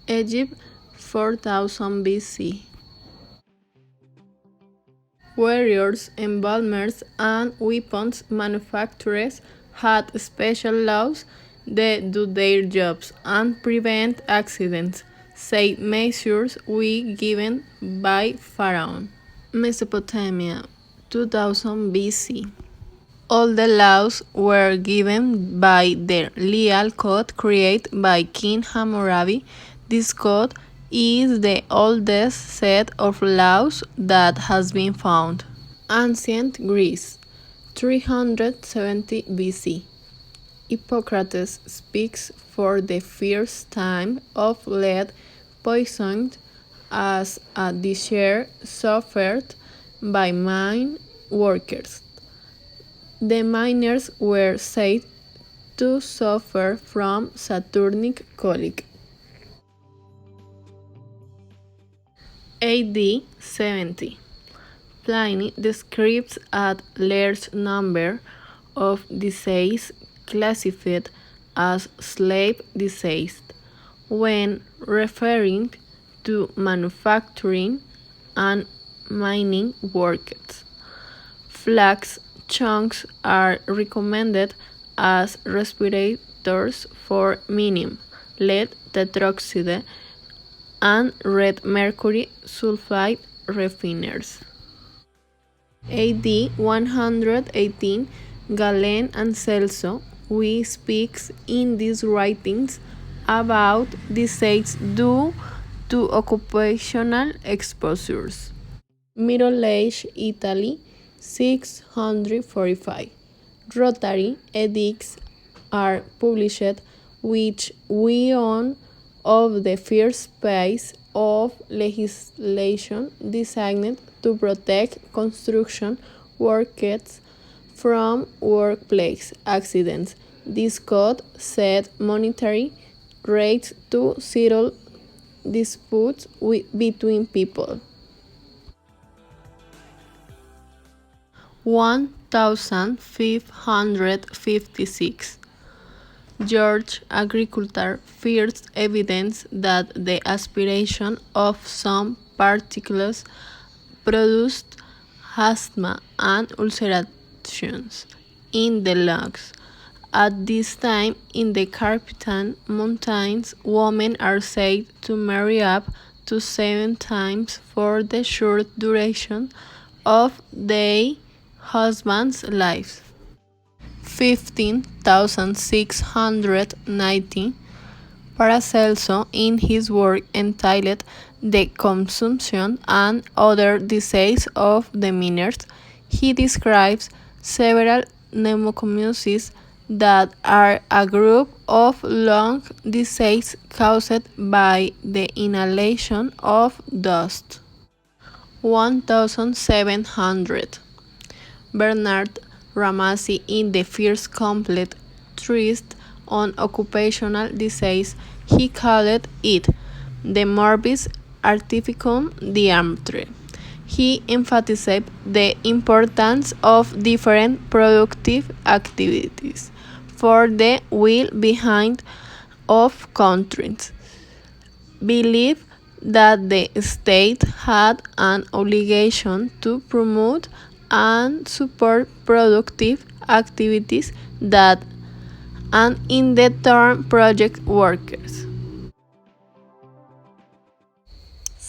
Egypt 4000 BC. Warriors, embalmers, and weapons manufacturers had special laws that do their jobs and prevent accidents, said measures we given by Pharaoh. Mesopotamia, 2000 BC. All the laws were given by the legal code created by King Hammurabi. This code is the oldest set of laws that has been found. Ancient Greece, 370 BC. Hippocrates speaks for the first time of lead poisoned as a disease suffered by mine workers. The miners were said to suffer from Saturnic colic. AD 70. Pliny describes a large number of diseases classified as slave disease when referring to manufacturing and mining workers. Flax chunks are recommended as respirators for mining, lead tetroxide, and red mercury sulfide refiners. AD 118, Galen and Celso, we speaks in these writings about disease due to occupational exposures. Middle Age Italy, 645. Rotary edicts are published which one of the first piece of legislation designed to protect construction workers from workplace accidents. This code set monetary rates to settle disputes between people. 1556. George Agriculture first evidence that the aspiration of some particles produced asthma and ulcerations in the lungs. At this time, in the Carpathian Mountains, women are said to marry up to 7 times for the short duration of their husband's life. 15,690. Paracelso, in his work entitled The Consumption and Other Diseases of the Miners, he describes several pneumocommuses that are a group of lung diseases caused by the inhalation of dust. 1700. Bernard Ramassi, in the first complete treatise on occupational disease, he called it the morbus artificum dianthropy. He emphasized the importance of different productive activities for the well-being of countries. Believed that the state had an obligation to promote and support productive activities that and in the term project workers.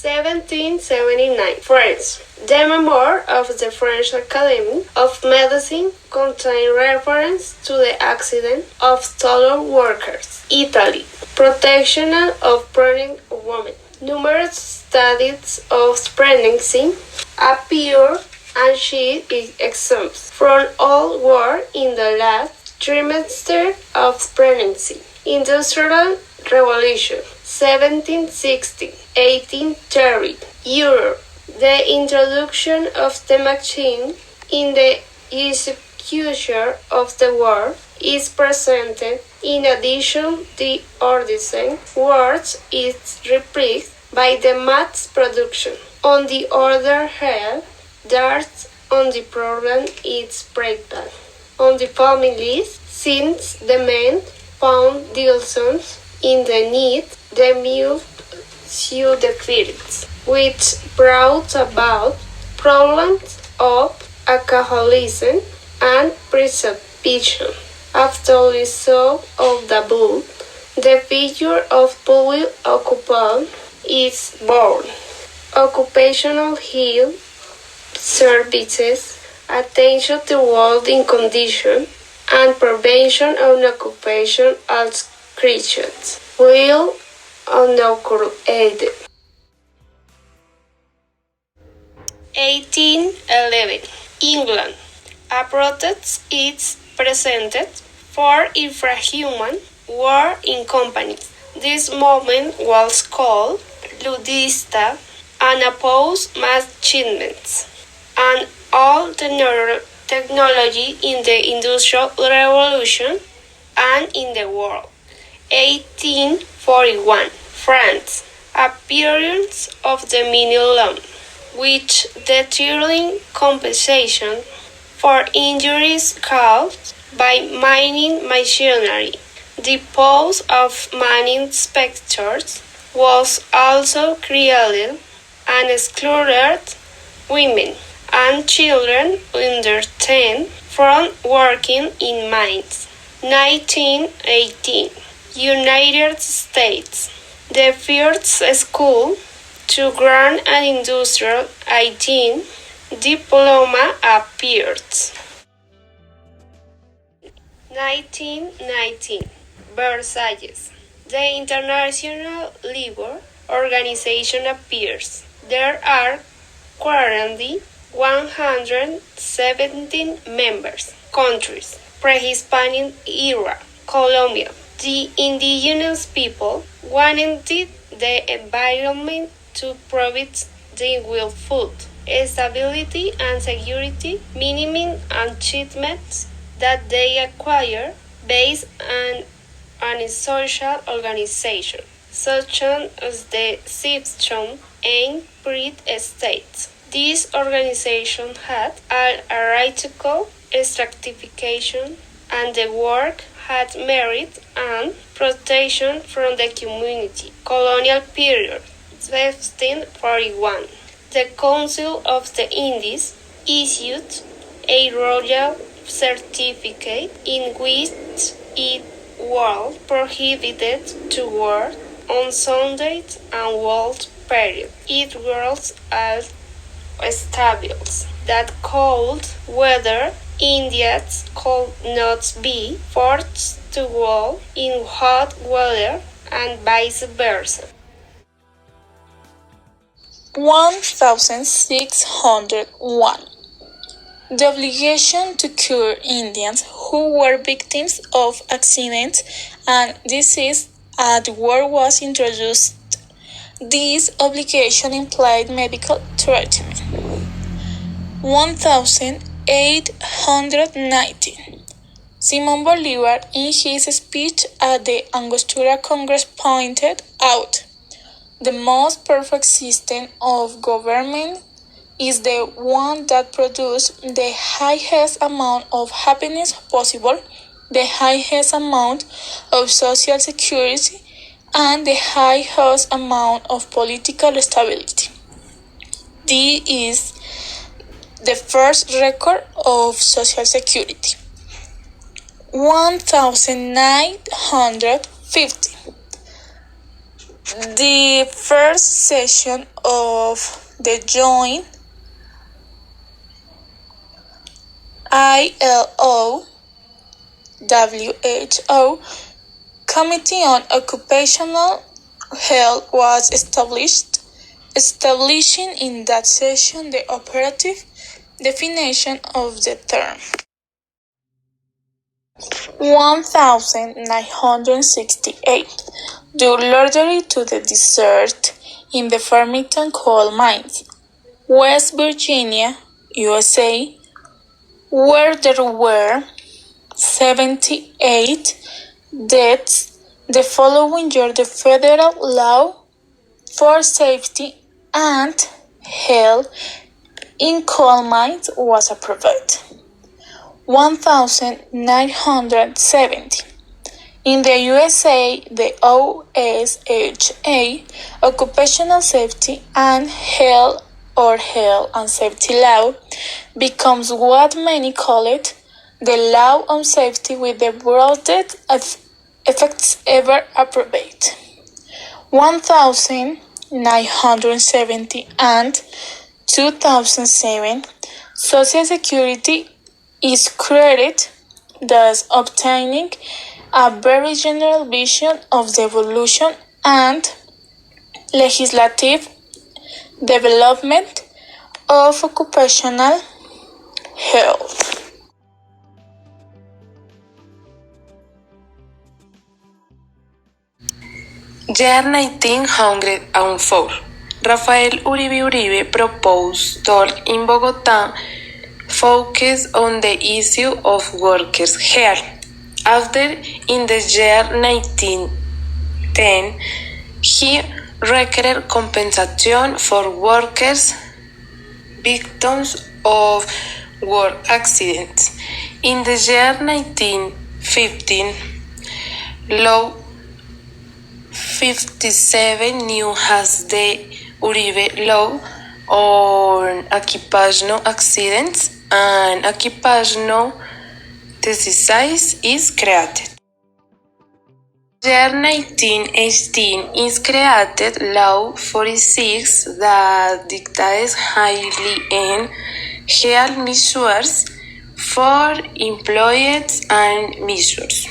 1779. France. The Memoir of the French Academy of Medicine contains reference to the accident of stolen workers. Italy. Protection of pregnant women. Numerous studies of pregnancy appear and she is exempt from all work in the last trimester of pregnancy. Industrial Revolution 1760-1830. Europe. The introduction of the machine in the execution of the work is presented. In addition, the ordinary words is replaced by the mass production. On the other hand, there's on the problem its breakdown. On the families, since the men found themselves in the need, the mute to the fields, which brought about problems of alcoholism and prostitution. After the result of the book, the figure of public occupant is born. Occupational health services, attention to working conditions, and prevention of occupation as Christians will inaugurated. 1811. England. A protest is presented for infrahuman work in companies. This movement was called Ludista and opposed mass achievements and all technology in the Industrial Revolution and in the world. 1841. France. Appearance of the minimum, which determining compensation for injuries caused by mining machinery. The post of mining inspectors was also created and excluded women and children under 10 from working in mines. 1918. United States. The first school to grant an industrial 18 diploma appeared. 1919. Versailles. The International Labour Organization appears. There are currently 117 members. Countries. Pre-Hispanic era. Colombia. The indigenous people wanted the environment to provide them with food, stability and security, minimum achievements that they acquire based on a social organization, such as the system and free states. This organization had a radical stratification, and the work had merit and protection from the community. Colonial period, 1741. The Council of the Indies issued a royal certificate in which it was prohibited to work on Sundays and world period. It was established that cold weather Indians could not be forced to work in hot weather and vice versa. 1601. The obligation to cure Indians who were victims of accidents and disease at war was introduced. This obligation implied medical treatment. 1819. Simón Bolívar, in his speech at the Angostura Congress, pointed out, "The most perfect system of government is the one that produces the highest amount of happiness possible, the highest amount of social security, and the highest amount of political stability." This is the first record of social security. 1950. The first session of the joint ILO WHO Committee on Occupational Health was established, establishing in that session the operative definition of the term. 1968. Due largely to the desert in the Farmington coal mines, West Virginia, USA, where there were 78 deaths, the following year the federal law for safety and health in coal mines was approved. 1970. In the USA, the OSHA, Occupational Safety and Health or Health and Safety Law, becomes what many call it the law on safety with the broadest effects ever approved. 1970 and 2007, Social Security is created, thus obtaining a very general vision of the evolution and legislative development of occupational health. Year 1904. Rafael Uribe Uribe proposed talk in Bogota focus on the issue of workers' health. After, in the year 1910, he required compensation for workers victims of work accidents. In the year 1915, Law 57 new has the Uribe Law on occupational accidents and occupational diseases is created. Year 1918 is created Law 46 that dictates highly end health measures for employees and measures.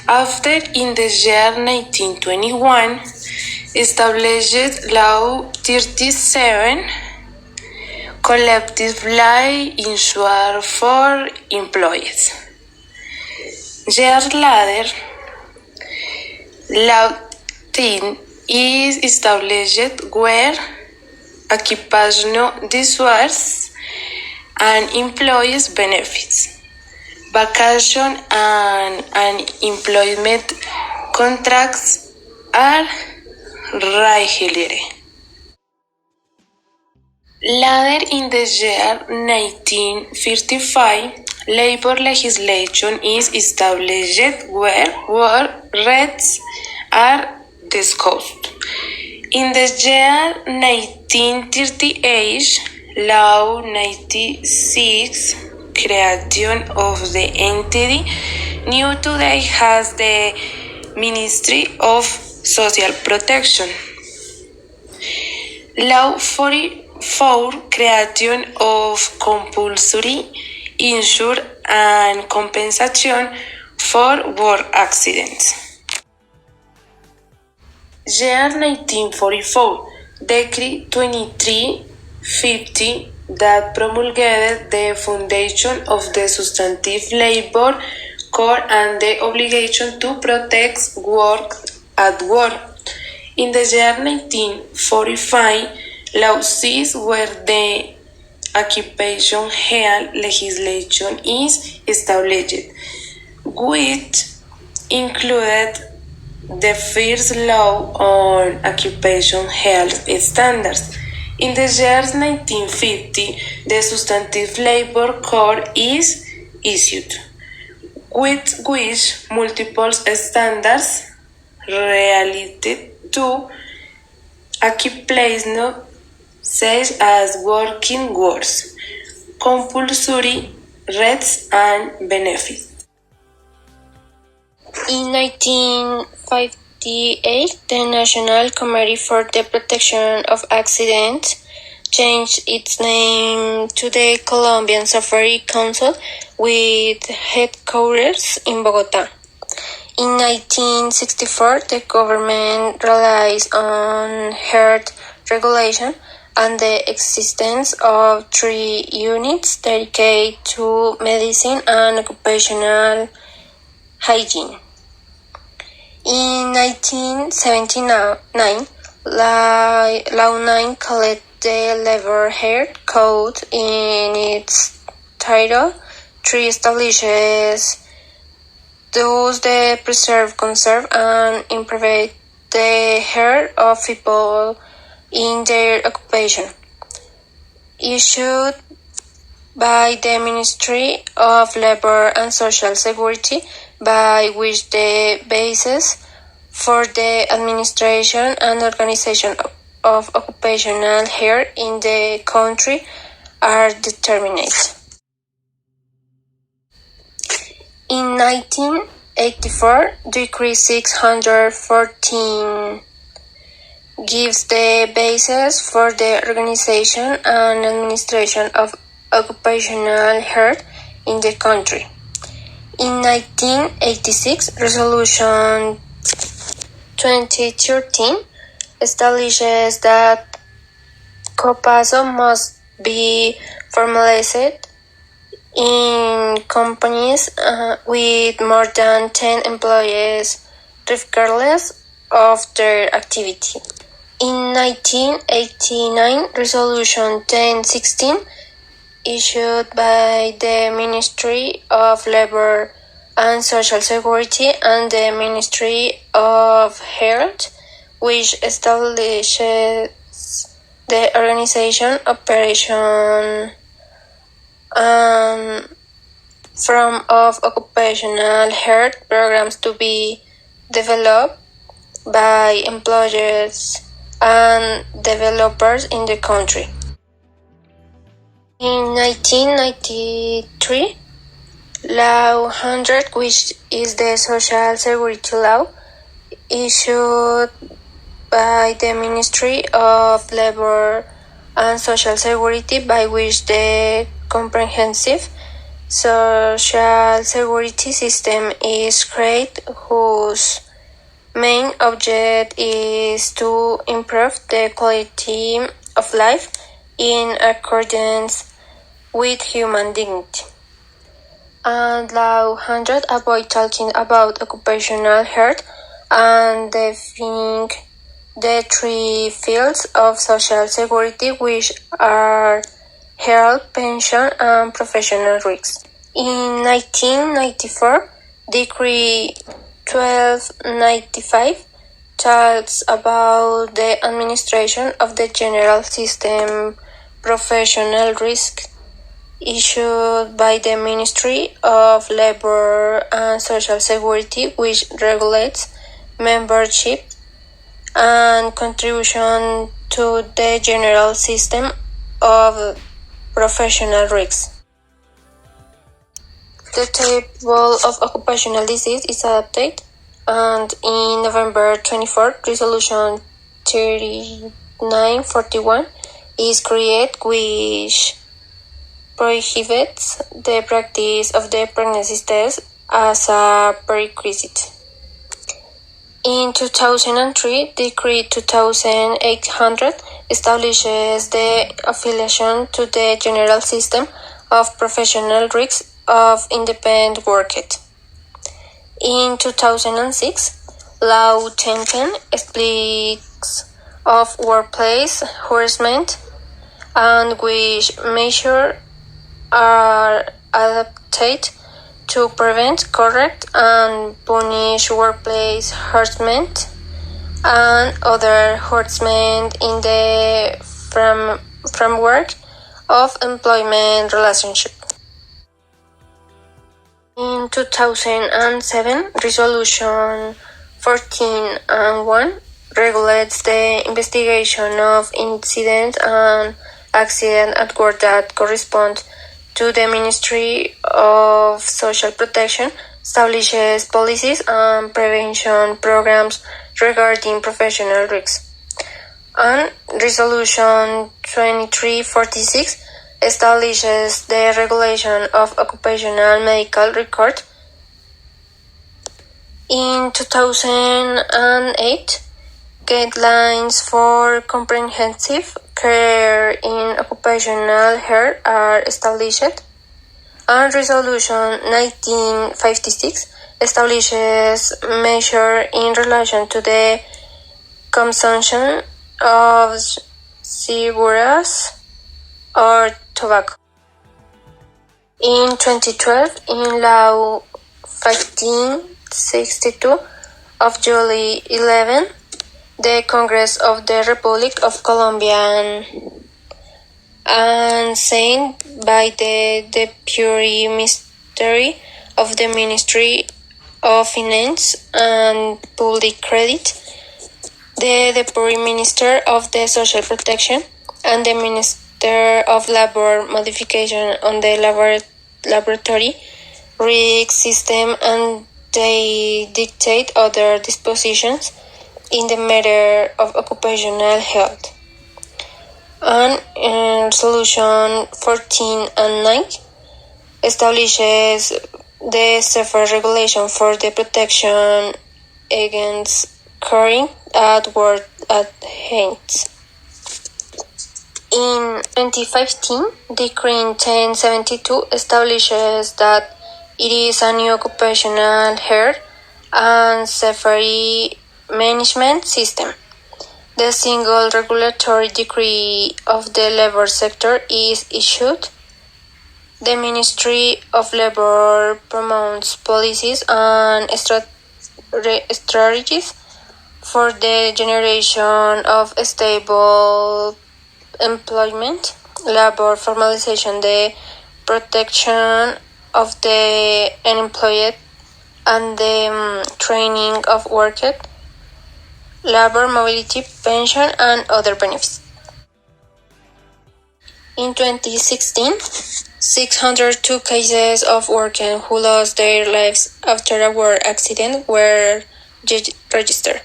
After, in the year 1921, established Law 37, collective life insurance for employees. Years later, Law 10 is established where occupational disorders and employees benefits, vacation and unemployment contracts are regulated. Later, in the year 1955, labor legislation is established where work rights are discussed. In the year 1938, Law 96, creation of the entity new today has the Ministry of Social Protection. Law 44, creation of compulsory insurance and compensation for work accidents. Year 1944, Decree 2350 that promulgated the foundation of the substantive labor code and the obligation to protect work at work. In the year 1945, Law 6 where the Occupational Health legislation is established, which included the first law on occupational health standards. In the year 1950, the Substantive Labor Code is issued, with which multiple standards related to occupational such as working hours, compulsory rights and benefits. In 1958, the National Committee for the Protection of Accidents changed its name to the Colombian Safari Council with headquarters in Bogota. In 1964, the government relies on health regulation and the existence of 3 units dedicated to medicine and occupational hygiene. In 1979, Law 9 called the Labor Health Code in its Title 3 establishes those that preserve, conserve, and improve the health of people in their occupation. Issued by the Ministry of Labor and Social Security, by which the basis for the administration and organization of occupational health in the country are determined. In 1984, Decree 614 gives the basis for the organization and administration of occupational health in the country. In 1986, Resolution 2013 establishes that COPASO must be formalized in companies with more than 10 employees, regardless of their activity. In 1989, Resolution 1016, issued by the Ministry of Labor and Social Security and the Ministry of Health, which establishes the organization, operation, from of occupational health programs to be developed by employers and developers in the country. In 1993, Law 100, which is the Social Security Law, issued by the Ministry of Labor and Social Security, by which the comprehensive social security system is created, whose main object is to improve the quality of life in accordance with human dignity. And Law 100 avoid talking about occupational health and defining the three fields of social security, which are health, pension, and professional risks. In 1994, Decree 1295 talks about the administration of the general system professional risk, issued by the Ministry of Labor and Social Security, which regulates membership and contribution to the general system of professional risks. The table of occupational disease is adopted, and in November 24, Resolution 3941 is created, which prohibits the practice of the pregnancy test as a prerequisite. In 2003, Decree 2800 establishes the affiliation to the general system of professional risks of independent workers. In 2006, Law 1010 speaks of workplace harassment and which measures are adopted to prevent, correct, and punish workplace harassment and other harassment in the framework of employment relationship. In 2007, Resolution 1401 regulates the investigation of incidents and accidents at work that correspond to the Ministry of Social Protection, establishes policies and prevention programs regarding professional risks. And Resolution 2346 establishes the regulation of occupational medical record. In 2008, guidelines for comprehensive care in occupational health are established, and Resolution 1956 establishes measures in relation to the consumption of cigarettes or tobacco. In 2012, in Law 1562 of July 11, the Congress of the Republic of Colombia and signed by the Deputy Minister of the Ministry of Finance and Public Credit, the Deputy Minister of the Social Protection, and the Minister of Labor modification on the laboratory risk system, and they dictate other dispositions in the matter of occupational health. And Resolution 14 and 9 establishes the separate regulation for the protection against caring at work at heights. In 2015, Decree 1072 establishes that it is a new occupational health and safety management system. The single regulatory decree of the labor sector is issued. The Ministry of Labor promotes policies and strategies for the generation of stable employment, labor formalization, the protection of the unemployed, and the training of workers, labor mobility, pension, and other benefits. In 2016, 602 cases of workers who lost their lives after a work accident were registered.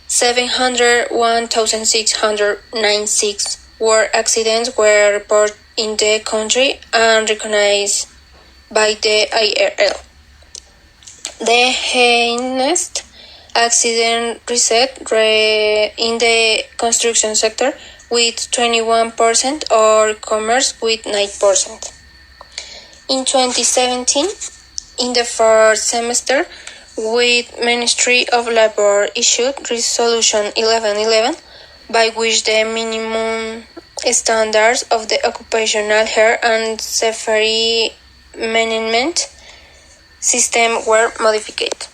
701,696 work accidents were reported in the country and recognized by the IRL. The highest accident rate in the construction sector with 21% or commerce with 9%. In 2017, in the first semester, with Ministry of Labor issued Resolution 1111, by which the minimum standards of the occupational health and safety management system were modified.